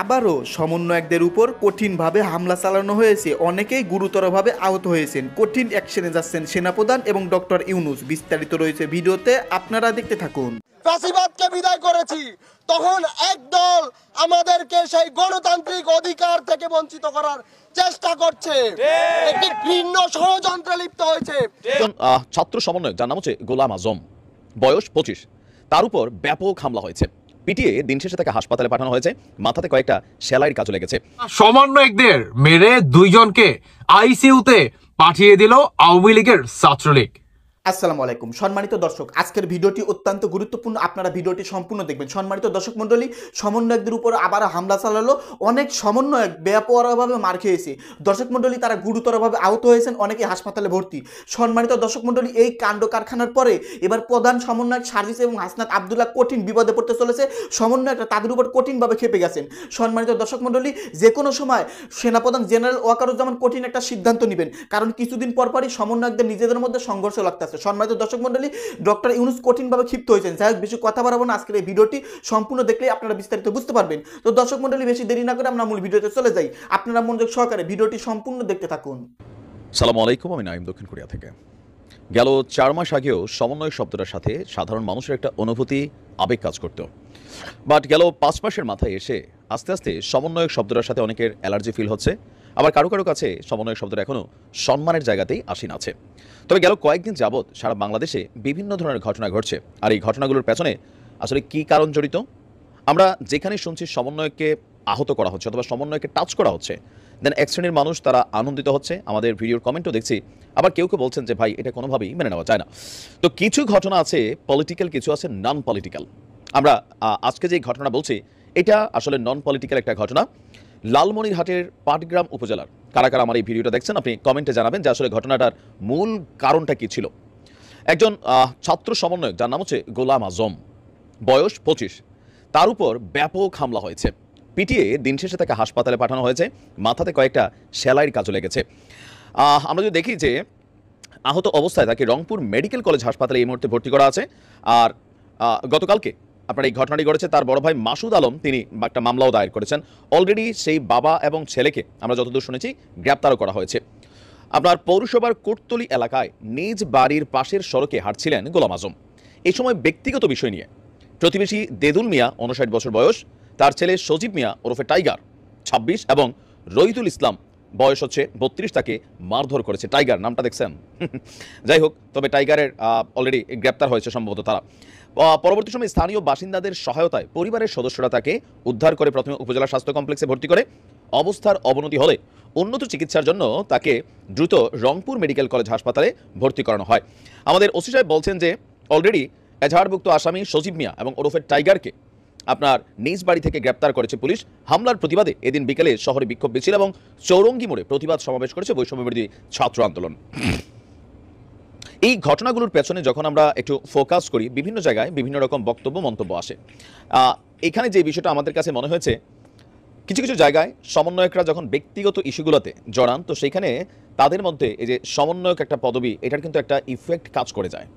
আবারও সমন্বয়কদের উপর কঠিনভাবে হামলা চালানো হয়েছে। অনেকেই গুরুতরভাবে আহত হয়েছেন। কঠিন অ্যাকশনে যাচ্ছেন সেনাপ্রধান এবং ডক্টর ইউনূস। বিস্তারিত রয়েছে ভিডিওতে, আপনারা দেখতে থাকুন। ফ্যাসিবাদকে বিদায় করেছি, তখন একদল আমাদেরকে সেই গণতান্ত্রিক অধিকার থেকে বঞ্চিত করার চেষ্টা করছে, একটি ভিন্ন ষড়যন্ত্রে লিপ্ত হয়েছে। ছাত্র সমন্বয়ক যার নাম হচ্ছে গোলাম আজম, বয়স 25, তার উপর ব্যাপক হামলা হয়েছে। পিটিয়ে দিন শেষে তাকে হাসপাতালে পাঠানো হয়েছে, মাথাতে কয়েকটা সেলাইয়ের কাজও লেগেছে। সমন্বয়কদের মেরে 2 জনকে আইসিইউতে পাঠিয়ে দিল আওয়ামী লীগের ছাত্রলীগ। আসসালামু আলাইকুম সম্মানিত দর্শক, আজকের ভিডিওটি অত্যন্ত গুরুত্বপূর্ণ, আপনারা ভিডিওটি সম্পূর্ণ দেখবেন। সম্মানিত দর্শক মণ্ডলী, সমন্বয়কদের উপর আবার হামলা চালালো। অনেক সমন্বয়ক ব্যাপকভাবে মার খেয়েছে। দর্শক মণ্ডলী, তারা গুরুতরভাবে আহত হয়েছেন, অনেকে হাসপাতালে ভর্তি। সম্মানিত দর্শক মণ্ডলী, এই কাণ্ড কারখানার পরে এবার প্রধান সমন্বয়ক সার্জিস এবং হাসনাত আবদুল্লাহ কঠিন বিপদে পড়তে চলেছে। সমন্বয়করা তাদের উপর কঠিনভাবে খেপে গেছেন। সম্মানিত দর্শক মণ্ডলী, যে কোনো সময় সেনাপ্রধান জেনারেল ওয়াকারুজ্জামান কঠিন একটা সিদ্ধান্ত নেবেন, কারণ কিছুদিন পরপরই সমন্বয়কদের নিজেদের মধ্যে সংঘর্ষ লাগতেছে। সম্মানিত দর্শক মণ্ডলী, ডক্টর ইউনূস কঠিনভাবে ক্ষিপ্ত হয়েছেন। যাই হোক, বেশি কথা বাড়াবো না, আজকের এই ভিডিওটি সম্পূর্ণ দেখলেই আপনারা বিস্তারিত বুঝতে পারবেন। তো দর্শক মণ্ডলী, বেশি দেরি না করে আমরা মূল ভিডিওতে চলে যাই। আপনারা মনোযোগ সহকারে ভিডিওটি সম্পূর্ণ দেখতে থাকুন। সালামু আলাইকুম, আমি নাইম, দক্ষিণ কোরিয়া থেকে। গেল 4 মাস আগেও সমন্বয় শব্দটার সাথে সাধারণ মানুষের একটা অনুভূতি, আবেগ কাজ করত। বাট গেল 5 মাসের মাথায় এসে আস্তে আস্তে সমন্বয়ক শব্দটার সাথে অনেকের অ্যালার্জি ফিল হচ্ছে। আবার কারো কারো কাছে সমন্বয়ক শব্দটা এখনও সম্মানের জায়গাতেই আসীন আছে। তবে গেল কয়েকদিন যাবৎ সারা বাংলাদেশে বিভিন্ন ধরনের ঘটনা ঘটছে। আর এই ঘটনাগুলোর পেছনে আসলে কী কারণ জড়িত? আমরা যেখানে শুনছি সমন্বয়ককে আহত করা হচ্ছে অথবা সমন্বয়কে টাচ করা হচ্ছে, দেন এক শ্রেণীর মানুষ তারা আনন্দিত হচ্ছে। আমাদের ভিডিওর কমেন্টও দেখছি, আবার কেউ কেউ বলছেন যে ভাই এটা কোনোভাবেই মেনে নেওয়া যায় না। তো কিছু ঘটনা আছে পলিটিক্যাল, কিছু আছে নন পলিটিক্যাল। আমরা আজকে যে ঘটনা বলছি এটা আসলে নন পলিটিক্যাল একটা ঘটনা। লালমনিরহাটের পাটগ্রাম উপজেলার কারা কারা আমার এই ভিডিওটা দেখছেন, আপনি কমেন্টে জানাবেন যে আসলে ঘটনাটার মূল কারণটা কী ছিল। একজন ছাত্র সমন্বয়ক যার নাম হচ্ছে গোলাম আজম, বয়স 25, তার উপর ব্যাপক হামলা হয়েছে। পিটিয়ে দিন শেষে তাকে হাসপাতালে পাঠানো হয়েছে, মাথাতে কয়েকটা সেলাইয়ের কাজও লেগেছে। আমরা যদি দেখি যে আহত অবস্থায় তাকে রংপুর মেডিকেল কলেজ হাসপাতালে এই মুহূর্তে ভর্তি করা আছে। আর গতকালকে আপনার এই ঘটনাটি ঘটেছে, তার বড় ভাই মাসুদ আলম তিনি একটা মামলাও দায়ের করেছেন। অলরেডি সেই বাবা এবং ছেলেকে আমরা যতদূর শুনেছি গ্রেপ্তারও করা হয়েছে। আপনার পৌরসভার কোটতলী এলাকায় নিজ বাড়ির পাশের সড়কে হাঁটছিলেন গোলাম আজম। এই সময় ব্যক্তিগত বিষয় নিয়ে প্রতিবেশী দেদুল মিয়া, 59 বছর বয়স, তার ছেলে সজীব মিয়া ওরফে টাইগার, 26, এবং রহিদুল ইসলাম বয়স হচ্ছে 32, তাকে মারধর করেছে। টাইগার নামটা দেখছেন? যাই হোক, তবে টাইগারের অলরেডি গ্রেপ্তার হয়েছে সম্ভবত তারা। পরবর্তী সময়ে স্থানীয় বাসিন্দাদের সহায়তায় পরিবারের সদস্যরা তাকে উদ্ধার করে প্রথমে উপজেলা স্বাস্থ্য কমপ্লেক্সে ভর্তি করে। অবস্থার অবনতি হলে উন্নত চিকিৎসার জন্য তাকে দ্রুত রংপুর মেডিকেল কলেজ হাসপাতালে ভর্তি করানো হয়। আমাদের ওসি সাহেব বলছেন যে অলরেডি এজাহারভুক্ত আসামি সজীব মিয়া এবং ওরফে টাইগারকে আপনার নিজ বাড়ি থেকে গ্রেপ্তার করেছে পুলিশ। হামলার প্রতিবাদে এদিন বিকেলে শহরে বিক্ষোভ মিছিল এবং চৌরঙ্গি মোড়ে প্রতিবাদ সমাবেশ করেছে বৈষম্যবিরোধী ছাত্র আন্দোলন। এই ঘটনাগুলোর পেছনে যখন আমরা একটু ফোকাস করি, বিভিন্ন জায়গায় বিভিন্ন রকম বক্তব্য মন্তব্য আসে। এখানে যে বিষয়টা আমাদের কাছে মনে হয়েছে, কিছু কিছু জায়গায় সমন্বয়করা যখন ব্যক্তিগত ইস্যুগুলোতে জড়ান, তো সেইখানে তাদের মধ্যে এই যে সমন্বয়ক একটা পদবি, এটার কিন্তু একটা ইফেক্ট কাজ করে যায়।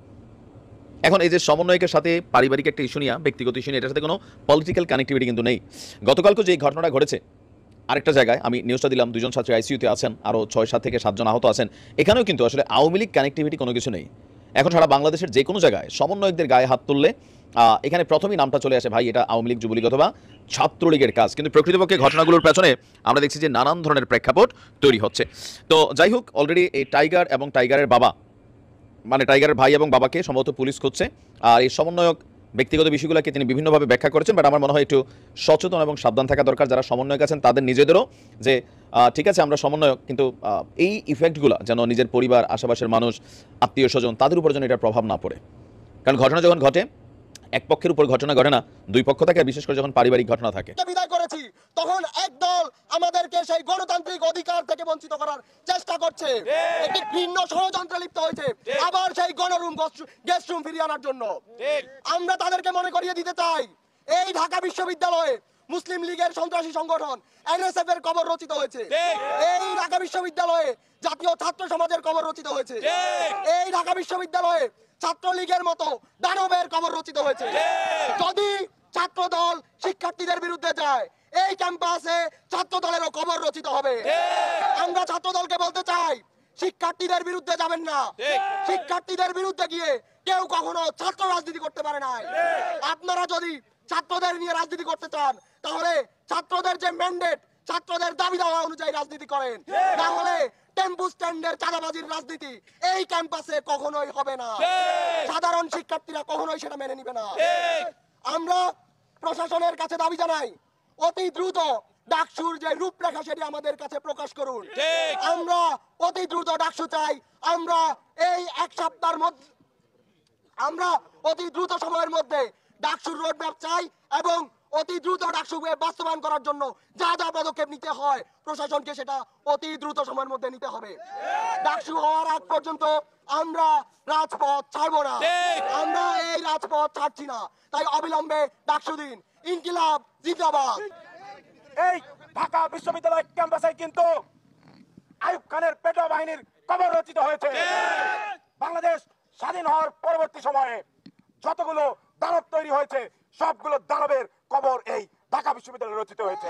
এখন এই যে সমন্বয়কের সাথে পারিবারিক একটা ইস্যু নিয়ে, ব্যক্তিগত ইস্যু নিয়ে, এটার সাথে কোনো পলিটিক্যাল কানেক্টিভিটি কিন্তু নেই। গতকালকে যে ঘটনাটা ঘটেছে আরেকটা জায়গায়, আমি নিউজটা দিলাম, 2 জন ছাত্রী আইসিইউতে আছেন, আরও 6-7 থেকে 7 জন আহত আছেন। এখানেও কিন্তু আসলে আওয়ামী লীগ কানেক্টিভিটি কোনো কিছু নেই। এখন সারা বাংলাদেশের যে কোনো জায়গায় সমন্বয়কদের গায়ে হাত তুললে এখানে প্রথমেই নামটা চলে আসে, ভাই এটা আওয়ামী লীগ, যুবলীগ অথবা ছাত্রলীগের কাজ। কিন্তু প্রকৃতপক্ষে ঘটনাগুলোর পেছনে আমরা দেখছি যে নানান ধরনের প্রেক্ষাপট তৈরি হচ্ছে। তো যাই হোক, অলরেডি এই টাইগার এবং টাইগারের বাবা, মানে টাইগারের ভাই এবং বাবাকে সম্ভবত পুলিশ খুঁজছে। আর এই সমন্বয়ক ব্যক্তিগত বিষয়গুলোকে তিনি বিভিন্নভাবে ব্যাখ্যা করেছেন, বাট আমার মনে হয় একটু সচেতন এবং সাবধান থাকা দরকার যারা সমন্বয়ক আছেন তাদের নিজেদেরও, যে ঠিক আছে আমরা সমন্বয়ক, কিন্তু এই ইফেক্টগুলো যেন নিজের পরিবার, আশেপাশের মানুষ, আত্মীয় স্বজন, তাদের উপর যেন এটার প্রভাব না পড়ে। কারণ ঘটনা যখন ঘটে, এক পক্ষের উপর ঘটনা ঘটে না, 2 পক্ষ থাকে, বিশেষ করে যখন পারিবারিক ঘটনা থাকে। বিদায় করেছি, তখন একদল আমাদেরকে সেই গণতান্ত্রিক অধিকার থেকে বঞ্চিত করার চেষ্টা করছে, একটি ভিন্ন ষড়যন্ত্রে লিপ্ত হয়েছে, আবার সেই গণরুম, গেস্ট রুম ফিরিয়ে আনার জন্য। আমরা তাদেরকে মনে করিয়ে দিতে চাই, এই ঢাকা বিশ্ববিদ্যালয়ে মুসলিম লীগের সন্ত্রাসী সংগঠন এনএসএফ এর কবর রচিত হয়েছে। এই ঢাকা বিশ্ববিদ্যালয়ে জাতীয় ছাত্র সমাজের কবর রচিত হয়েছে। এই ঢাকা বিশ্ববিদ্যালয়ে ছাত্রলীগের মতো দানবের কবর রচিত হয়েছে। যদি ছাত্র দল শিক্ষার্থীদের বিরুদ্ধে যায়, এই ক্যাম্পাসে ছাত্র দলেরও কবর রচিত হবে। আমরা ছাত্র দলকে বলতে চাই, শিক্ষার্থীদের বিরুদ্ধে যাবেন না। শিক্ষার্থীদের বিরুদ্ধে গিয়ে কেউ কখনো ছাত্র রাজনীতি করতে পারে না। আপনারা যদি ছাত্রদের নিয়ে রাজনীতি করতে চান, তাহলে ছাত্রদের যে ম্যান্ডেট, ছাত্রদের দাবি দেওয়া অনুযায়ী রাজনীতি করেন, না হলে টেম্পু স্ট্যান্ডের চাঁদাবাজির রাজনীতি এই ক্যাম্পাসে কখনোই হবে না। সাধারণ শিক্ষার্থীরা কখনোই সেটা মেনে নিবে না। আমরা প্রশাসনের কাছে দাবি জানাই, অতি দ্রুত ডাকসুর যে রূপরেখা সেটি আমাদের কাছে প্রকাশ করুন। আমরা অতি দ্রুত ডাকসু চাই। আমরা এই এক সপ্তাহের মধ্যে, আমরা অতি দ্রুত সময়ের মধ্যে ডাকসুর রোডম্যাপ চাই এবং অতি দ্রুত ডাকসুকে বাস্তবায়ন করার জন্য যা যা পদক্ষেপ নিতে হয় প্রশাসনকে সেটা অতি দ্রুত সময়ের মধ্যে নিতে হবে। ডাকসু হওয়ার আগ পর্যন্ত আমরা রাজপথ ছাড়বো না। আমরা এই রাজপথ ছাড়ছি না। তাই অবিলম্বে ডাকসু দিন। ইনকিলাব জিন্দাবাদ। এই ঢাকা বিশ্ববিদ্যালয় ক্যাম্পাসে কিন্তু আইয়ুব খানের পেটোয়া বাহিনীর কবর রচিত হয়েছে। বাংলাদেশ স্বাধীন হওয়ার পরবর্তী সময়ে যতগুলো দানব তৈরি হয়েছে সবগুলো দানবের কবর এই ঢাকা বিশ্ববিদ্যালয়ে রচিত হয়েছে।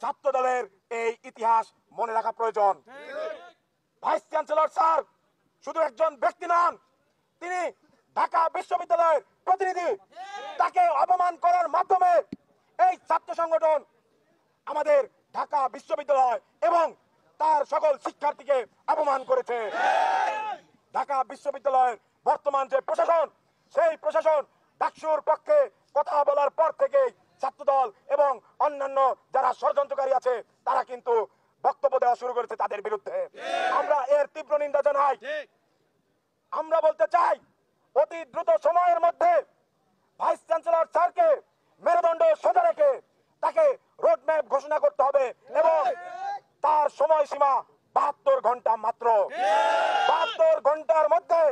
ছাত্র দলের এই ইতিহাস মনে রাখা প্রয়োজন। ভাইস চ্যান্সেলর স্যার শুধু একজন ব্যক্তি নন, তিনি ঢাকা বিশ্ববিদ্যালয়ের প্রতিনিধি। তাকে অপমান করার মাধ্যমে এই ছাত্র সংগঠন আমাদের ঢাকা বিশ্ববিদ্যালয় এবং তার সকল শিক্ষার্থীকে অপমান করেছে। ঢাকা বিশ্ববিদ্যালয়ের বর্তমান যে প্রশাসন, সেই প্রশাসন ডাকসুর পক্ষে কথা বলার পর থেকে ছাত্রদল এবং অন্যান্য যারা ষড়যন্ত্রকারী আছে তারা কিন্তু বক্তব্য দেওয়া শুরু করেছে তাদের বিরুদ্ধে। আমরা এর তীব্র নিন্দা জানাই। আমরা বলতে চাই, অতি দ্রুত সময়ের মধ্যে ভাইস চ্যান্সেলর স্যারকে মেরুদণ্ড সোজা রেখে তাকে রোডম্যাপ ঘোষণা করতে হবে এবং তার সময়সীমা 72 ঘন্টা মাত্র। 72 ঘন্টার মধ্যে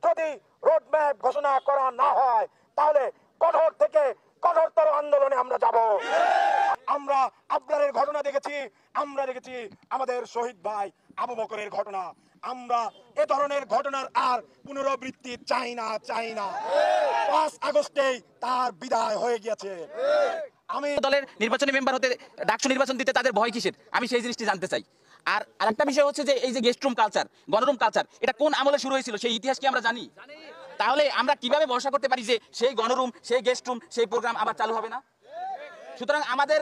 যদি রোডম্যাপ ঘোষণা করা না হয় তাহলে কঠোর থেকে কঠোরতর আন্দোলনে আমরা যাব। আমরা আবরারের ঘটনা দেখেছি, আমরা দেখেছি আমাদের শহীদ ভাই আবু বকরের ঘটনা। আমরা এ ধরনের ঘটনার আর পুনরাবৃত্তি চাই না। 5 আগস্টেই তার বিদায় হয়ে গিয়েছে। আমি দলের নির্বাচনী মেম্বার হতে ডাকসু নির্বাচন দিতে তাদের ভয় কিসের, আমি সেই জিনিসটি জানতে চাই। আর আরেকটা বিষয় হচ্ছে যে এই যে গেস্ট রুম কালচার, গণরুম কালচার, এটা কোন আমলে শুরু হয়েছিল সেই ইতিহাস কি আমরা জানি? তাহলে আমরা কিভাবে ভরসা করতে পারি যে সেই গণরুম, সেই গেস্ট রুম, সেই প্রোগ্রাম আবার চালু হবে না? সুতরাং আমাদের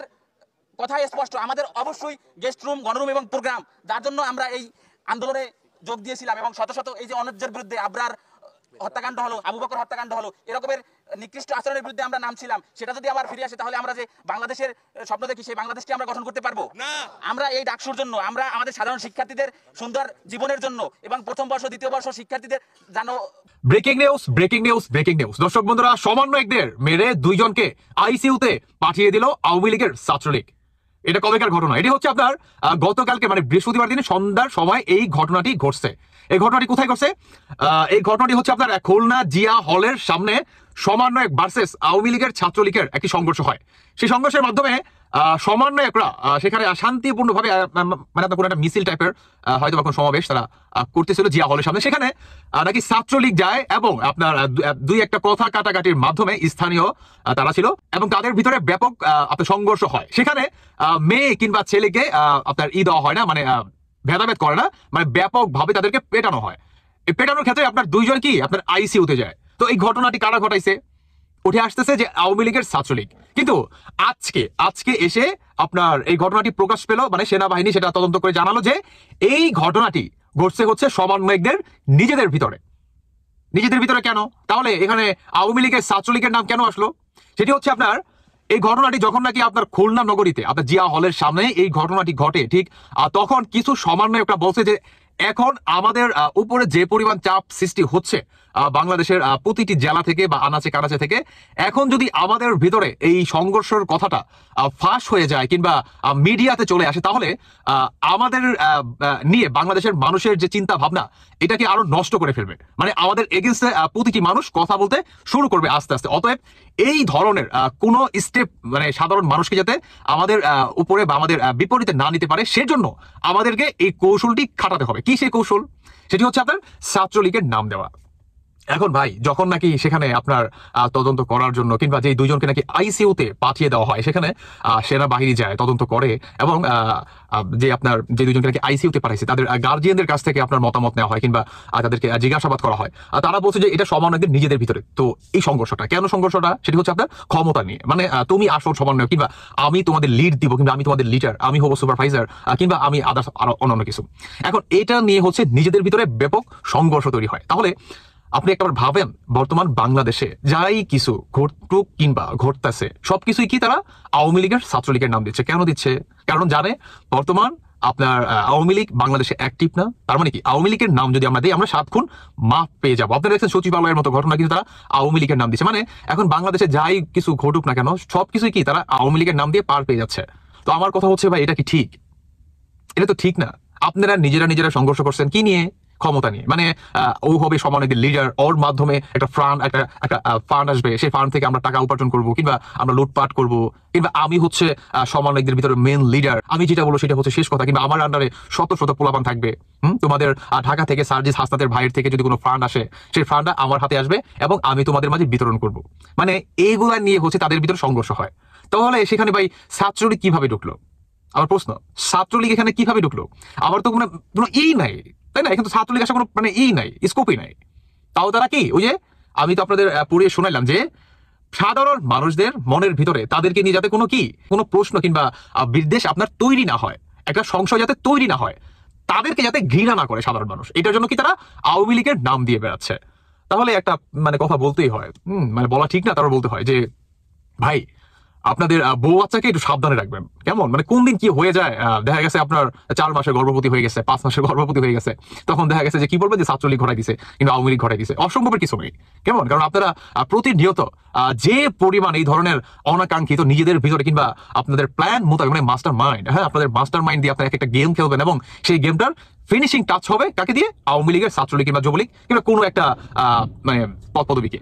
কথা স্পষ্ট, আমাদের অবশ্যই গেস্ট রুম, গণরুম এবং প্রোগ্রাম, যার জন্য আমরা এই আন্দোলনে যোগ দিয়েছিলাম এবং শত শত এই যে অন্যায্যের বিরুদ্ধে আবরার হত্যাকাণ্ড হলো, আবু বকর হত্যাকাণ্ড হলো, এরকমের নিকৃষ্ট আচরণের বিরুদ্ধে আমরা নামছিলাম, সেটা যদি আবার ফিরে আসে তাহলে আমরা যে বাংলাদেশের স্বপ্ন দেখি সেই বাংলাদেশকে আমরা গঠন করতে পারবো না। আমরা এই ডাকসুর জন্য, আমরা আমাদের সাধারণ শিক্ষার্থীদের সুন্দর জীবনের জন্য এবং প্রথম বর্ষ দ্বিতীয় বর্ষ শিক্ষার্থীদের জানো। ব্রেকিং নিউজ দর্শক বন্ধুরা, সমন্বয়কদের মেরে 2 জনকে আইসিইউতে পাঠিয়ে দিল আওয়ামী লীগের ছাত্রলীগ। এটা কবেকার ঘটনা? এটি হচ্ছে আপনার গতকালকে মানে বৃহস্পতিবার দিনে সন্ধ্যার সময় এই ঘটনাটি ঘটছে। এই ঘটনাটি কোথায় ঘটছে? এই ঘটনাটি হচ্ছে আপনার খুলনা জিয়া হলের সামনে সমন্বয়ক ভার্সেস আওয়ামী লীগের ছাত্রলীগের একটি সংঘর্ষ হয়। সেই সংঘর্ষের মাধ্যমে সমন্বয়করা সেখানে শান্তিপূর্ণভাবে মানে আপনার কোনো একটা মিছিল টাইপের হয়তো কোনো সমাবেশ তারা করতেছিল জিয়া হলের সামনে। সেখানে নাকি ছাত্রলীগ যায় এবং আপনার 2-1টা কথা কাটাকাটির মাধ্যমে স্থানীয় তারা ছিল এবং তাদের ভিতরে ব্যাপক আপনার সংঘর্ষ হয়। সেখানে মেয়ে কিংবা ছেলেকে আপনার দেওয়া হয় না, মানে ভেদাভেদ করে না, মানে ব্যাপকভাবে তাদেরকে পেটানো হয়। এই পেটানোর ক্ষেত্রে আপনার 2 জন কি আপনার আইসিইউতে যায়। তো এই ঘটনাটি কারা ঘটাইছে? উঠে আসতেছে যে আওয়ামী লীগের ছাত্রলীগ। কিন্তু আজকে এসে আপনার এই ঘটনাটি প্রকাশ পেল, মানে সেনাবাহিনী সেটা তদন্ত করে জানালো যে এই ঘটনাটি ঘটছে হচ্ছে সমন্বয়কদের নিজেদের ভিতরে। কেন তাহলে এখানে আওয়ামী লীগের ছাত্রলীগের নাম কেন আসলো? সেটি হচ্ছে আপনার এই ঘটনাটি যখন নাকি আপনার খুলনা নগরীতে আপনার জিয়া হলের সামনে এই ঘটনাটি ঘটে, ঠিক তখন কিছু সমন্বয়করা বলছে যে এখন আমাদের উপরে যে পরিমাণ চাপ সৃষ্টি হচ্ছে বাংলাদেশের প্রতিটি জেলা থেকে বা আনাচে কানাচে থেকে, এখন যদি আমাদের ভিতরে এই সংঘর্ষের কথাটা ফাঁস হয়ে যায় কিংবা মিডিয়াতে চলে আসে তাহলে আমাদের নিয়ে বাংলাদেশের মানুষের যে চিন্তা ভাবনা এটাকে আরো নষ্ট করে ফেলবে। মানে আমাদের এগেইনস্টে প্রতিটি মানুষ কথা বলতে শুরু করবে আস্তে আস্তে। অতএব এই ধরনের কোনো স্টেপ মানে সাধারণ মানুষকে যাতে আমাদের উপরে বা আমাদের বিপরীতে না নিতে পারে সেজন্য আমাদেরকে এই কৌশলটি খাটাতে হবে। কি সেই কৌশল? সেটি হচ্ছে আপনার ছাত্রলীগের নাম দেওয়া। এখন ভাই যখন নাকি সেখানে আপনার তদন্ত করার জন্য কিংবা যে দুইজনকে নাকি আইসিইউতে পাঠিয়ে দেওয়া হয়, সেখানে সেনাবাহিনী যায় তদন্ত করে এবং যে আপনার যে দুইজনকে নাকি আইসিইউতে পাঠাইছে তাদের গার্জিয়ানদের কাছ থেকে আপনার মতামত নেওয়া হয় কিংবা তাদেরকে জিজ্ঞাসাবাদ করা হয়। তারা বলছে যে এটা সমন্বয়কদের নিজেদের ভিতরে। তো এই সংঘর্ষটা কেন সংঘর্ষটা, সেটি হচ্ছে আপনার ক্ষমতা নিয়ে। মানে তুমি আসল সমন্বয়ক কিংবা আমি তোমাদের লিড দিব কিংবা আমি তোমাদের লিডার, আমি হবো সুপারভাইজার কিংবা আমি আদার্স আরো অন্যান্য কিছু। এখন এটা নিয়ে হচ্ছে নিজেদের ভিতরে ব্যাপক সংঘর্ষ তৈরি হয়। তাহলে আপনি একবার ভাবেন, বর্তমান বাংলাদেশে যাই কিছু ঘটুক কিংবা ঘটতেছে সবকিছুই কি তারা আওয়ামী লীগের ছাত্রলীগের নাম দিচ্ছে। কেন দিচ্ছে? কারণ জানে বর্তমান আপনার আওয়ামী লীগ বাংলাদেশে অ্যাক্টিভ না। তার মানে কি আওয়ামী লীগের নাম যদি আমরা দিই আমরা 7 খুন মাফ পেয়ে যাবো। আপনারা দেখছেন সচিবালয়ের মতো ঘটনা কিন্তু তারা আওয়ামী লীগের নাম দিচ্ছে। মানে এখন বাংলাদেশে যাই কিছু ঘটুক না কেন সবকিছুই কি তারা আওয়ামী লীগের নাম দিয়ে পার পেয়ে যাচ্ছে। তো আমার কথা হচ্ছে ভাই, এটা কি ঠিক? এটা তো ঠিক না। আপনারা নিজেরা সংঘর্ষ করছেন কি নিয়ে? ক্ষমতা নিয়ে। মানে ও হবে সমন্বয়কদের লিডার, ওর মাধ্যমে একটা ফান্ড আসবে, সেই ফান্ড থেকে আমরা টাকা উপার্জন করবো কিংবা আমরা লুটপাট করবো, কিংবা আমি হচ্ছে সমন্বয়কদের ভিতরে মেন লিডার, আমি যেটা বলবো সেটা হচ্ছে শেষ কথা, কিংবা আমার আন্ডারে শত শত পোলাপান থাকবে। তোমাদের ঢাকা থেকে সার্জিস হাসনাতের ভাইয়ের থেকে যদি কোনো ফান্ড আসে সেই ফান্ডটা আমার হাতে আসবে এবং আমি তোমাদের মাঝে বিতরণ করব। মানে এইগুলা নিয়ে হচ্ছে তাদের ভিতরে সংঘর্ষ হয়। তাহলে সেখানে ভাই ছাত্রলীগ কিভাবে ঢুকলো? আমার প্রশ্ন, ছাত্রলীগ এখানে কিভাবে ঢুকলো? আবার তো কোনো নাই, তাই না? এখানে তো ছাত্রলীগ আসা কোনো মানে নাই, স্কোপই নাই। তাও তারা কি, ওই যে আমি তো আপনাদের পড়িয়ে শোনাইলাম যে সাধারণ মানুষদের মনের ভিতরে তাদেরকে নিয়ে যাতে কোনো প্রশ্ন কিংবা বিদ্বেষ আপনার তৈরি না হয়, একটা সংশয় যাতে তৈরি না হয়, তাদেরকে যাতে ঘৃণা না করে সাধারণ মানুষ, এটার জন্য কি তারা আওয়ামী লীগের নাম দিয়ে বেড়াচ্ছে। তাহলে একটা মানে কথা বলতেই হয়, মানে বলা ঠিক না, তারপর বলতে হয় যে ভাই আপনাদের বউ বাচ্চাকে একটু সাবধানে রাখবেন। কেমন মানে কোন দিন কি হয়ে যায়, দেখা গেছে আপনার 4 মাসের গর্ভবতী হয়ে গেছে, 5 মাসের গর্ভবতী হয়ে গেছে, তখন দেখা গেছে যে কি বলবেন যে ছাত্রলীগ ঘটাই দিছে কিন্তু আওয়ামী লীগ ঘটাই দিছে। অসম্ভবের কিছু নেই। কেমন? কারণ আপনারা প্রতিনিয়ত যে পরিমাণ এই ধরনের অনাকাঙ্ক্ষিত নিজেদের ভিতরে কিংবা আপনাদের প্ল্যান মোতাবেক, মানে মাস্টার মাইন্ড, আপনাদের মাস্টার মাইন্ড দিয়ে আপনারা একটা গেম খেলবেন এবং সেই গেমটার ফিনিশিং টাচ হবে কাকে দিয়ে? আওয়ামী লীগের, ছাত্রলীগ কিংবা যুবলীগ কিংবা কোনো একটা মানে পদবিকে।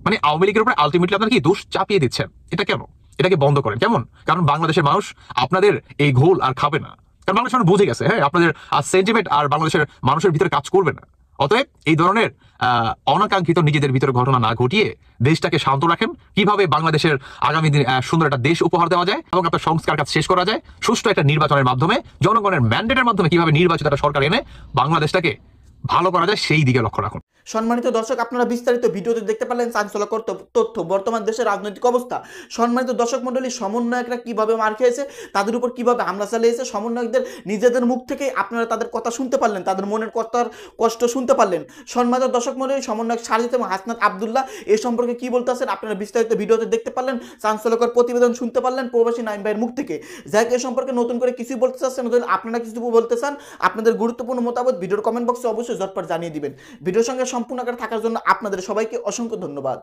মানে আওয়ামী লীগের উপরে আলটিমেটলি আপনারা কি দোষ চাপিয়ে দিচ্ছেন। এটা কেন? এটাকে বন্ধ করেন। কেমন? কারণ বাংলাদেশের মানুষ আপনাদের এই ঘোল আর খাবে না। কারণ বাংলাদেশ মানুষ বুঝে গেছে, আপনাদের সেন্টিমেন্ট আর বাংলাদেশের মানুষের ভিতরে কাজ করবে না। অতএব এই ধরনের অনাকাঙ্ক্ষিত নিজেদের ভিতরে ঘটনা না ঘটিয়ে দেশটাকে শান্ত রাখেন। কিভাবে বাংলাদেশের আগামী দিনে সুন্দর একটা দেশ উপহার দেওয়া যায় এবং আপনার সংস্কার কাজ শেষ করা যায় সুষ্ঠু একটা নির্বাচনের মাধ্যমে, জনগণের ম্যান্ডেটের মাধ্যমে কিভাবে নির্বাচিত একটা সরকার এনে বাংলাদেশটাকে ভালো করা যায় সেই দিকে লক্ষ্য রাখুন। সম্মানিত দর্শক, আপনারা বিস্তারিত ভিডিওতে দেখতে পারলেন চাঞ্চল্যকর তথ্য, বর্তমান দেশের রাজনৈতিক অবস্থা। সম্মানিত দর্শক মণ্ডলী, সমন্বয়করা কিভাবে মার খেয়েছে, তাদের উপর কিভাবে হামলা চালিয়েছে, সমন্বয়কদের নিজেদের মুখ থেকেই আপনারা তাদের কথা শুনতে পারলেন, তাদের মনের কষ্ট শুনতে পারলেন। সম্মানিত দর্শক মণ্ডলী, সমন্বয়ক সার্জিস এবং হাসনাত আব্দুল্লাহ এই সম্পর্কে কি বলতেছেন আপনারা বিস্তারিত ভিডিওতে দেখতে পারলেন, চাঞ্চল্যকর প্রতিবেদন শুনতে পারলেন প্রবাসী নাইম ভাইয়ের মুখ থেকে। যাই এ সম্পর্কে নতুন করে কিছুই বলতে চাচ্ছেন, আপনারা কিছু বলতে চান, আপনাদের গুরুত্বপূর্ণ মতামত ভিডিওর কমেন্ট বক্সে অবশ্যই ঝটপট জানিয়ে দিবেন। ভিডিওর সঙ্গে সম্পূর্ণ আকারে থাকার জন্য আপনাদের সবাইকে অসংখ্য ধন্যবাদ।